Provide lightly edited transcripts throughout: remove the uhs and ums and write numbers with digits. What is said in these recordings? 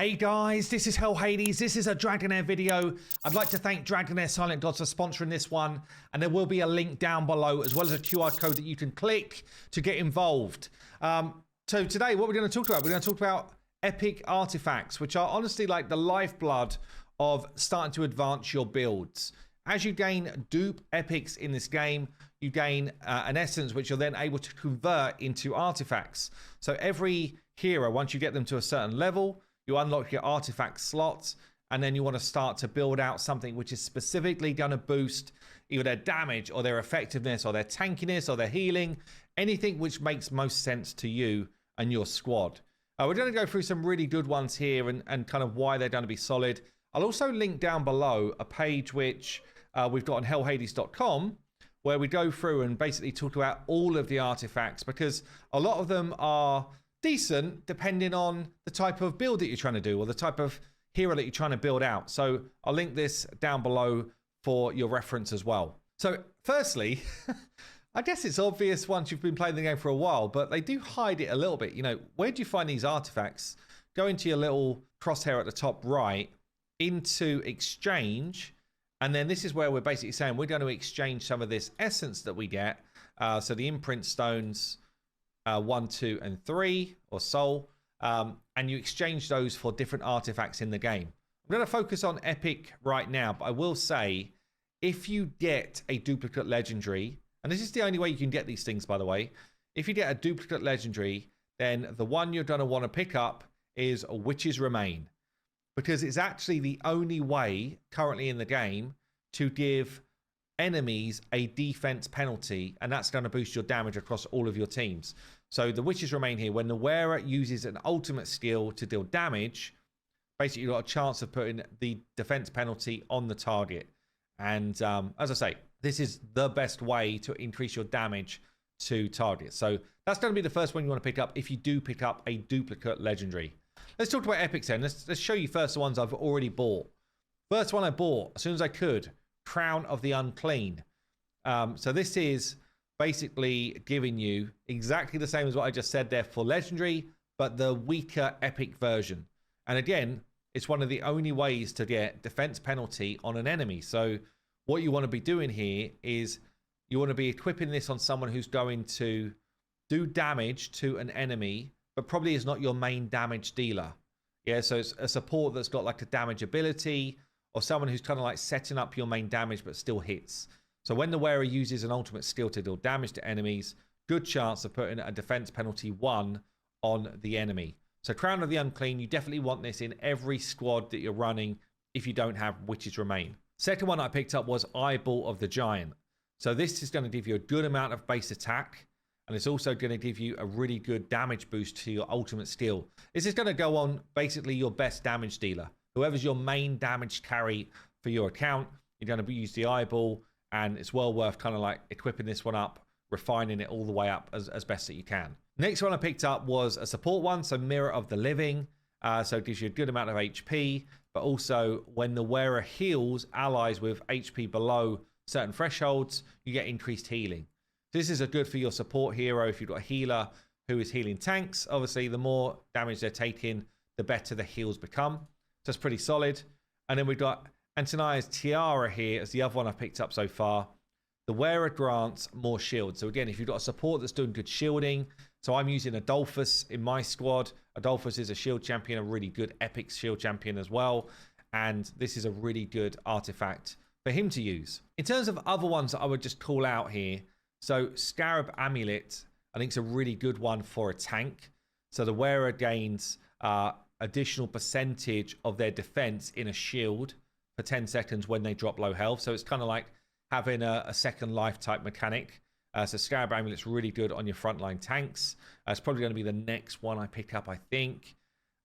Hey guys, this is HYILMHMLBBU. This is a Dragonheir video. I'd like to thank Dragonheir Silent Gods for sponsoring this one, and there will be a link down below as well as a QR code that you can click to get involved. So today what we're going to talk about, we're going to talk about epic artifacts, which are honestly like the lifeblood of starting to advance your builds. As you gain dupe epics in this game, you gain an essence which you're then able to convert into artifacts. So every hero, once you get them to a certain level, you unlock your artifact slots, and then you want to start to build out something which is specifically going to boost either their damage or their effectiveness or their tankiness or their healing, anything which makes most sense to you and your squad. We're going to go through some really good ones here and kind of why they're going to be solid. I'll also link down below a page which we've got on hellhades.com where we go through and basically talk about all of the artifacts, because a lot of them are decent depending on the type of build that you're trying to do or the type of hero that you're trying to build out. So I'll link this down below for your reference as well. So firstly, I guess it's obvious once you've been playing the game for a while, but they do hide it a little bit. You know, where do you find these artifacts? Go into your little crosshair at the top right, into exchange, and then this is where we're basically saying we're going to exchange some of this essence that we get. So the imprint stones, 1, 2, and 3, or soul, and you exchange those for different artifacts in the game. I'm going to focus on epic right now, but I will say if you get a duplicate legendary, and this is the only way you can get these things, by the way, if you get a duplicate legendary, then the one you're going to want to pick up is Witch's Remain, because it's actually the only way currently in the game to give enemies a defense penalty, and that's going to boost your damage across all of your teams. So the Witches Remain here, when the wearer uses an ultimate skill to deal damage, basically you've got a chance of putting the defense penalty on the target. And as I say, this is the best way to increase your damage to targets. So that's going to be the first one you want to pick up if you do pick up a duplicate legendary. Let's talk about epics then. Let's show you first the ones I've already bought. First one I bought as soon as I could, Crown of the Unclean. So this is basically giving you exactly the same as what I just said there for legendary, but the weaker epic version. And again, it's one of the only ways to get defense penalty on an enemy. So what you want to be doing here is you want to be equipping this on someone who's going to do damage to an enemy, but probably is not your main damage dealer. Yeah, so it's a support that's got like a damage ability, or someone who's kind of like setting up your main damage but still hits. So when the wearer uses an ultimate skill to deal damage to enemies, good chance of putting a defense penalty 1 on the enemy. So Crown of the Unclean, you definitely want this in every squad that you're running if you don't have Witches Remain. Second one I picked up was Eyeball of the Giant. So this is going to give you a good amount of base attack, and it's also going to give you a really good damage boost to your ultimate skill. This is going to go on basically your best damage dealer. Whoever's your main damage carry for your account, you're going to use the eyeball, and it's well worth kind of like equipping this one up, refining it all the way up as best that you can. Next one I picked up was a support one, so Mirror of the Living. So it gives you a good amount of HP, but also when the wearer heals allies with HP below certain thresholds, you get increased healing. This is a good for your support hero. If you've got a healer who is healing tanks, obviously the more damage they're taking, the better the heals become. So it's pretty solid. And then we've got Antonia's Tiara here as the other one I've picked up so far. The wearer grants more shield. So again, if you've got a support that's doing good shielding, so I'm using Adolphus in my squad. Adolphus is a shield champion, a really good epic shield champion as well. And this is a really good artifact for him to use. In terms of other ones that I would just call out here, so Scarab Amulet, I think it's a really good one for a tank. So the wearer gains additional percentage of their defense in a shield for 10 seconds when they drop low health. So it's kind of like having a second life type mechanic. So Scarab Amulet's really good on your frontline tanks. It's probably going to be the next one I pick up, I think.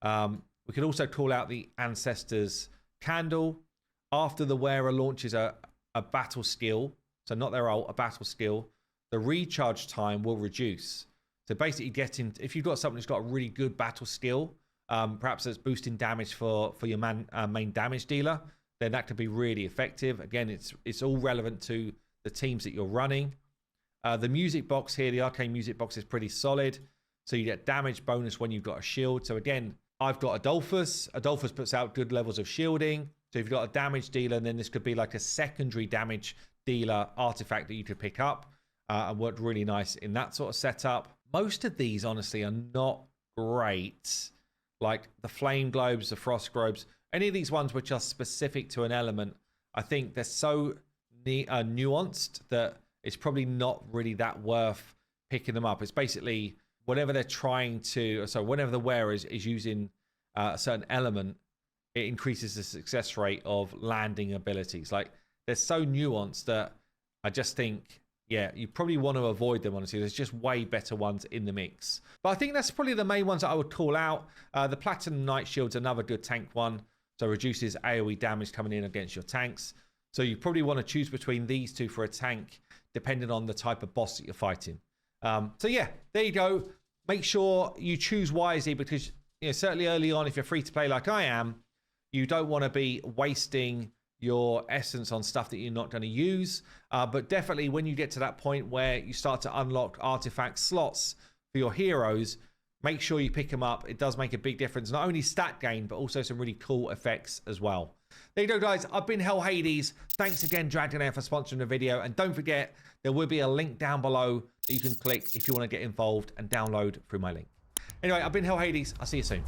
We could also call out the Ancestors Candle. After the wearer launches a battle skill, so not their ult, a battle skill, the recharge time will reduce. So basically if you've got something that's got a really good battle skill, perhaps that's boosting damage for your main damage dealer, then that could be really effective. Again, it's all relevant to the teams that you're running. The music box here, the arcane music box, is pretty solid. So you get damage bonus when you've got a shield. So again, I've got Adolphus. Adolphus puts out good levels of shielding. So if you've got a damage dealer, then this could be like a secondary damage dealer artifact that you could pick up and worked really nice in that sort of setup. Most of these, honestly, are not great. Like the Flame Globes, the Frost Globes, any of these ones which are specific to an element, I think they're so nuanced that it's probably not really that worth picking them up. It's basically whenever they're trying to, so whenever the wearer is using a certain element, it increases the success rate of landing abilities. Like they're so nuanced that I just think, yeah, you probably want to avoid them, honestly. There's just way better ones in the mix. But I think that's probably the main ones that I would call out. The Platinum Knight Shield's another good tank one. So reduces AoE damage coming in against your tanks. So you probably want to choose between these two for a tank, depending on the type of boss that you're fighting. So yeah, there you go. Make sure you choose wisely because, you know, certainly early on, if you're free to play like I am, you don't want to be wasting your essence on stuff that you're not going to use. But definitely when you get to that point where you start to unlock artifact slots for your heroes, make sure you pick them up. It does make a big difference. Not only stat gain, but also some really cool effects as well. There you go, guys. I've been HYILMHMLBBU. Thanks again, Dragonheir, for sponsoring the video. And don't forget, there will be a link down below that you can click if you want to get involved and download through my link. Anyway, I've been HYILMHMLBBU. I'll see you soon.